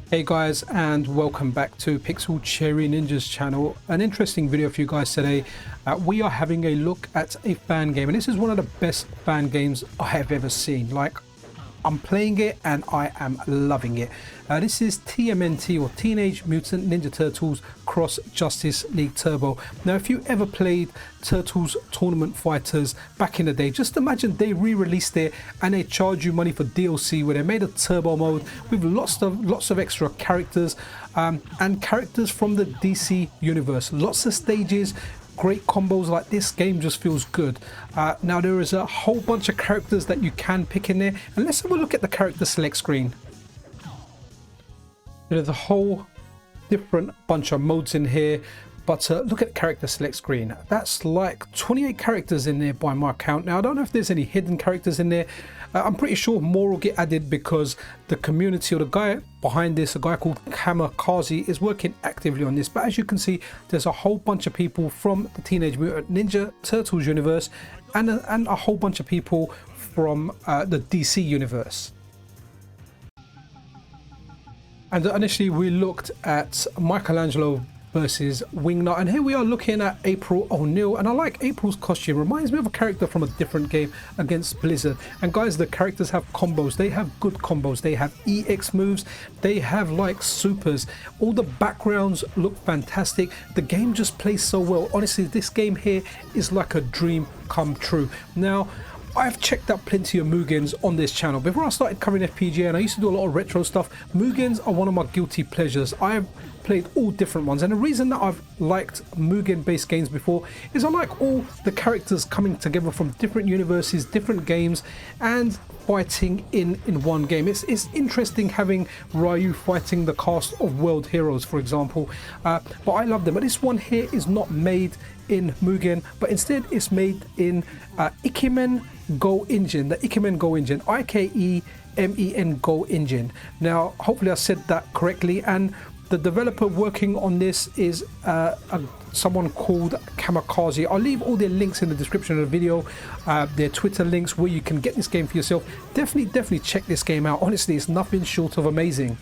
Hey guys, and welcome back to Pixel Cherry Ninja's channel. An interesting video for you guys today. We are having a look at a fan game, and this is one of the best fan games I have ever seen. Like, I'm playing it and I am loving it. This is TMNT, or Teenage Mutant Ninja Turtles Cross Justice League Turbo. Now, if you ever played Turtles Tournament Fighters back in the day, just imagine they re-released it and they charge you money for DLC, where they made a turbo mode with lots of extra characters and characters from the DC universe. Lots of stages, great combos. Like, this game just feels good. Now, there is a whole bunch of characters that you can pick in there, and let's have a look at the character select screen. There's a whole different bunch of modes in here, but look at the character select screen. That's like 28 characters in there by my count. Now, I don't know if there's any hidden characters in there. I'm pretty sure more will get added because the community, or the guy behind this, a guy called Kamikaze, is working actively on this. But as you can see, there's a whole bunch of people from the Teenage Mutant Ninja Turtles universe and a whole bunch of people from the DC universe. And initially we looked at Michelangelo versus Wingnut, and here we are looking at April O'Neil, and I like April's costume. Reminds me of a character from a different game against Blizzard. And guys, the characters have combos. They have good combos. They have EX moves. They have like supers. All the backgrounds look fantastic. The game just plays so well. Honestly, this game here is like a dream come true. Now, I've checked out plenty of Mugens on this channel. Before I started covering FPGA, and I used to do a lot of retro stuff, Mugens are one of my guilty pleasures. I've played all different ones, and the reason that I've liked Mugen based games before is I like all the characters coming together from different universes, different games, and fighting in one game. It's interesting having Ryu fighting the cast of World Heroes, for example, but I love them. But this one here is not made in Mugen, but instead it's made in Ikemen Go Engine, the Ikemen Go Engine, IKEMEN Go Engine. Now, hopefully I said that correctly, and the developer working on this is someone called Kamikaze. I'll leave all their links in the description of the video, their Twitter links, where you can get this game for yourself. Definitely check this game out. Honestly, it's nothing short of amazing.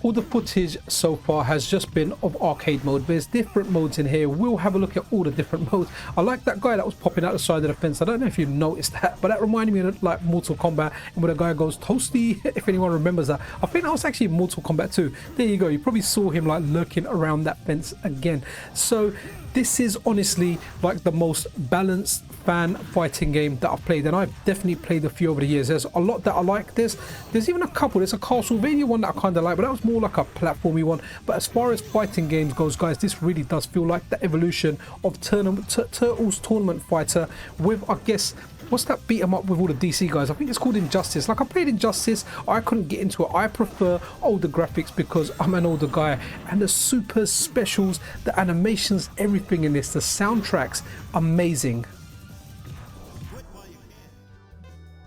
All the footage so far has just been of arcade mode. There's different modes in here. We'll have a look at all the different modes. I like that guy that was popping out the side of the fence. I don't know if you noticed that, but that reminded me of like Mortal Kombat, and when the guy goes toasty, if anyone remembers that. I think that was actually Mortal Kombat 2. There you go. You probably saw him like lurking around that fence again. So this is honestly like the most balanced fan fighting game that I've played, and I've definitely played a few over the years. There's a lot that I like. There's even a couple. There's a Castlevania one that I kind of like, but that was more like a platformy one. But as far as fighting games goes, guys, this really does feel like the evolution of Turtles Tournament Fighter with, I guess, what's that beat 'em up with all the DC guys? I think it's called Injustice. Like, I played Injustice, I couldn't get into it. I prefer older graphics because I'm an older guy, and the super specials, the animations, everything in this, the soundtracks, amazing.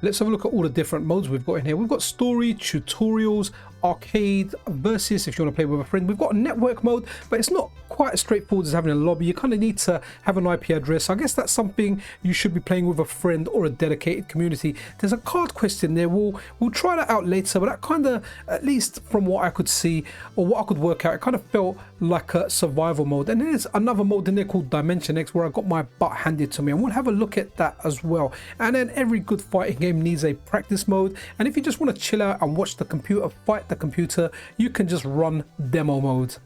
Let's have a look at all the different modes we've got in here. We've got story, tutorials, arcade, versus if you want to play with a friend. We've got a network mode, but it's not quite as straightforward as having a lobby. You kind of need to have an IP address. I guess that's something you should be playing with a friend or a dedicated community. There's a card quest in there. We'll try that out later, but that kind of, at least from what I could see or what I could work out, it kind of felt like a survival mode. And there's another mode in there called Dimension X, where I got my butt handed to me, and we'll have a look at that as well. And then every good fighting game needs a practice mode, and if you just want to chill out and watch the computer fight the computer, you can just run demo mode.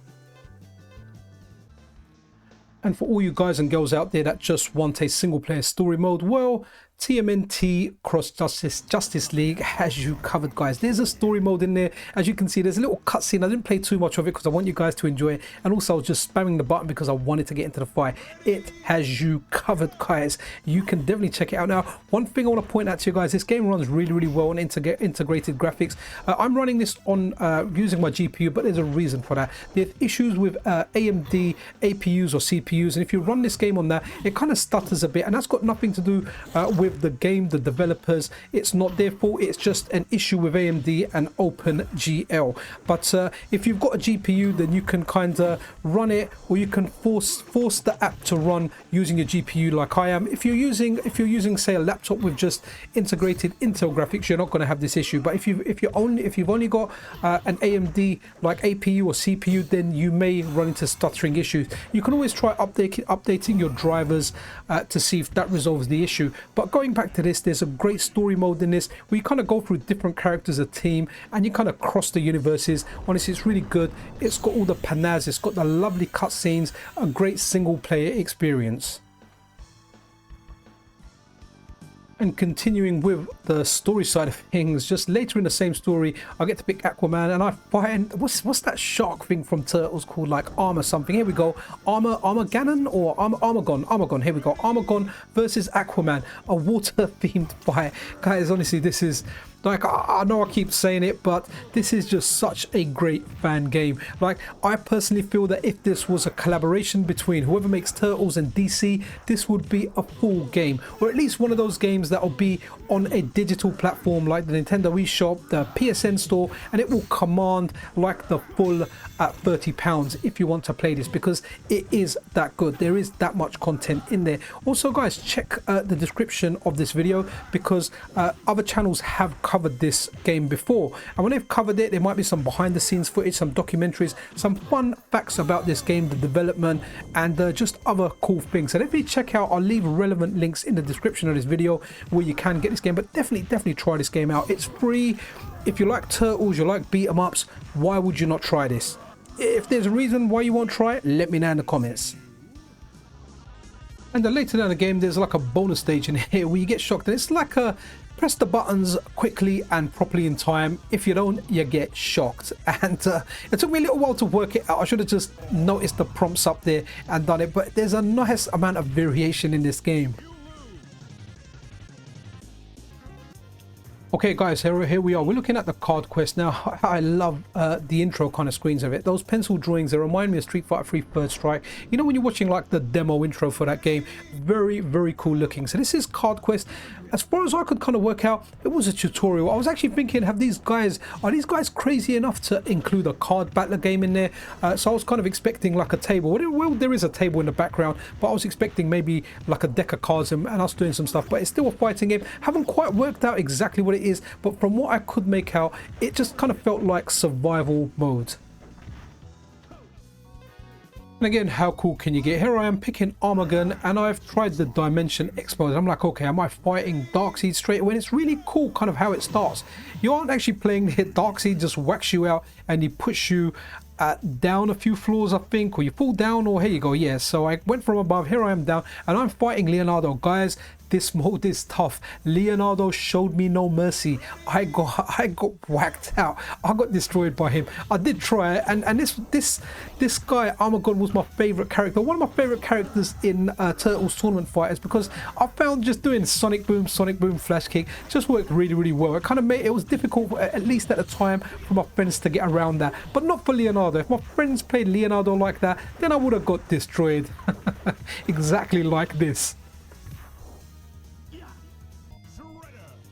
And for all you guys and girls out there that just want a single player story mode, well, TMNT Cross Justice League has you covered, guys. There's a story mode in there. As you can see, there's a little cutscene. I didn't play too much of it because I want you guys to enjoy it, and also I was just spamming the button because I wanted to get into the fight. It has you covered, guys. You can definitely check it out. Now, one thing I want to point out to you guys, this game runs really well on integrated graphics. I'm running this on using my GPU, but there's a reason for that. There's issues with AMD APUs or CPUs, and if you run this game on that, it kind of stutters a bit, and that's got nothing to do with with the game, the developers. It's not their fault. It's just an issue with AMD and OpenGL. But if you've got a GPU, then you can kind of run it, or you can force the app to run using your GPU like I am. If you're using say a laptop with just integrated Intel graphics, you're not going to have this issue. But if you've only got an AMD like APU or CPU, then you may run into stuttering issues. You can always try updating your drivers to see if that resolves the issue. But going back to this, there's a great story mode in this where you kind of go through different characters, a team, and you kind of cross the universes. Honestly, it's really good. It's got all the panaz, it's got the lovely cutscenes, a great single player experience. And continuing with the story side of things, just later in the same story, I get to pick Aquaman, and I find what's that shark thing from Turtles called, like Armor something. Here we go, Armageddon or Armagon. Here we go, Armagon versus Aquaman, a water themed fight. Guys, honestly, this is like, I know I keep saying it, but this is just such a great fan game. Like, I personally feel that if this was a collaboration between whoever makes Turtles and DC, this would be a full game, or at least one of those games that will be on a digital platform like the Nintendo eShop, the PSN store, and it will command like the full at £30 if you want to play this, because it is that good. There is that much content in there. Also, guys, check the description of this video, because other channels have covered this game before, and when they've covered it, there might be some behind the scenes footage, some documentaries, some fun facts about this game, the development, and just other cool things. So definitely check out, I'll leave relevant links in the description of this video where you can get this game. But definitely try this game out. It's free. If you like Turtles, you like beat 'em ups, why would you not try this? If there's a reason why you won't try it, let me know in the comments. And then later down the game, there's like a bonus stage in here where you get shocked, and it's like a press the buttons quickly and properly in time. If you don't, you get shocked. And it took me a little while to work it out. I should have just noticed the prompts up there and done it, but there's a nice amount of variation in this game. Okay guys, here we are. We're looking at the card quest now. I love the intro kind of screens of it. Those pencil drawings, they remind me of Street Fighter 3 Third Strike. You know, when you're watching like the demo intro for that game, very cool looking. So this is card quest. As far as I could kind of work out, it was a tutorial. I was actually thinking, are these guys crazy enough to include a card battler game in there? So I was kind of expecting like a table. Well, there is a table in the background, but I was expecting maybe like a deck of cards and us doing some stuff. But it's still a fighting game. Haven't quite worked out exactly what it is, but from what I could make out, it just kind of felt like survival mode. And again, how cool can you get? Here I am picking Armageddon, and I've tried the Dimension X mode. I'm like, okay, am I fighting Darkseid straight away? And it's really cool kind of how it starts. You aren't actually playing the hit. Darkseid just whacks you out and he puts you down a few floors, I think, or you fall down, or here you go. Yeah, so I went from above, here I am down, and I'm fighting Leonardo. Guys, this mode is tough. Leonardo showed me no mercy. I got whacked out. I got destroyed by him. I did try it, and this guy Armageddon was my favorite character, one of my favorite characters in Turtles Tournament Fighters, because I found just doing Sonic Boom, flash kick just worked really well. It kind of made it was difficult, at least at the time, for my friends to get around that, but not for Leonardo. If my friends played Leonardo like that, then I would have got destroyed exactly like this.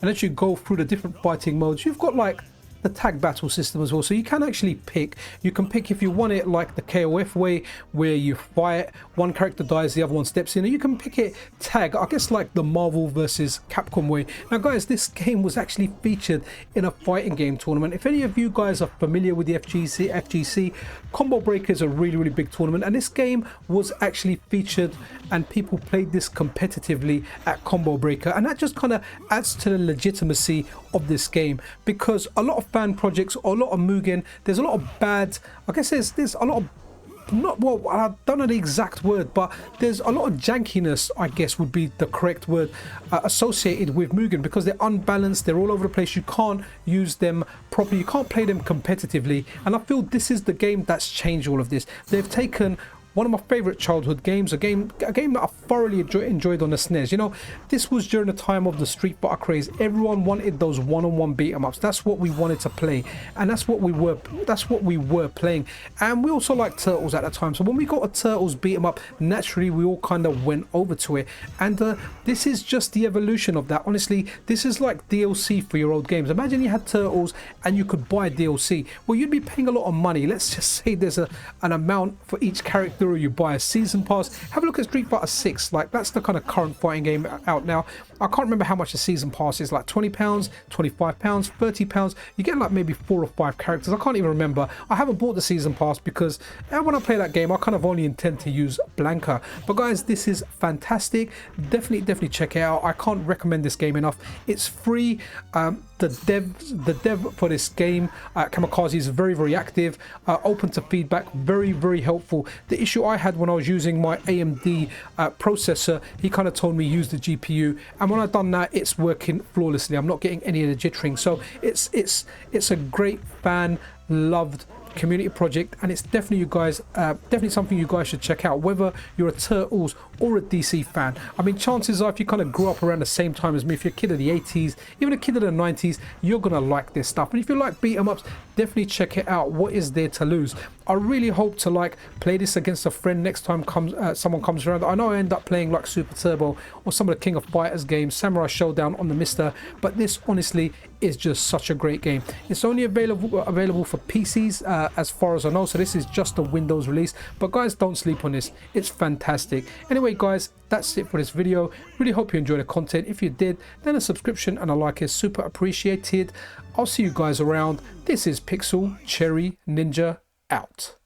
And as you go through the different fighting modes, you've got like the tag battle system as well, so you can actually pick. You can pick if you want it like the KOF way, where you fight, one character dies, the other one steps in, or you can pick it tag, I guess like the Marvel versus Capcom way. Now guys, this game was actually featured in a fighting game tournament. If any of you guys are familiar with the FGC, Combo Breaker is a really big tournament, and this game was actually featured and people played this competitively at Combo Breaker, and that just kind of adds to the legitimacy of this game, because a lot of fan projects, or a lot of Mugen, there's a lot of bad, I guess there's a lot of, not, well, I don't know the exact word, but there's a lot of jankiness, I guess would be the correct word, associated with Mugen, because they're unbalanced, they're all over the place, you can't use them properly, you can't play them competitively. And I feel this is the game that's changed all of this. They've taken one of my favorite childhood games, a game that I thoroughly enjoyed on the SNES. You know, this was during the time of the Street Fighter craze. Everyone wanted those one-on-one beat 'em ups. That's what we wanted to play, and that's what we were playing. And we also liked Turtles at that time, so when we got a Turtles beat 'em up, naturally we all kind of went over to it. And this is just the evolution of that. Honestly, this is like DLC for your old games. Imagine you had Turtles and you could buy DLC. Well, you'd be paying a lot of money. Let's just say there's an amount for each character, or you buy a season pass. Have a look at Street Fighter 6. Like, that's the kind of current fighting game out now. I can't remember how much a season pass is, like £20, £25, £30. You get like maybe 4 or 5 characters. I can't even remember. I haven't bought the season pass because when I play that game, I kind of only intend to use Blanca. But guys, this is fantastic. Definitely check it out. I can't recommend this game enough. It's free. The dev for this game, Kamikaze, is very active, open to feedback, very helpful. The issue I had when I was using my AMD processor, he kind of told me use the GPU, and when I've done that, it's working flawlessly. I'm not getting any of the jittering. So it's a great fan loved community project, and it's definitely definitely something you guys should check out, whether you're a Turtles or a DC fan. I mean, chances are, if you kind of grew up around the same time as me, if you're a kid of the 80s, even a kid of the 90s, you're gonna like this stuff. And if you like beat 'em ups, definitely check it out. What is there to lose? I really hope to like play this against a friend next time someone comes around. I know I end up playing like Super Turbo or some of the King of Fighters games, Samurai Showdown on the Mister, but this honestly is just such a great game. It's only available for PCs as far as I know, so this is just a Windows release. But guys, don't sleep on this. It's fantastic. Anyway guys, that's it for this video. Really hope you enjoyed the content. If you did, then a subscription and a like is super appreciated. I'll see you guys around. This is Pixel Cherry Ninja out.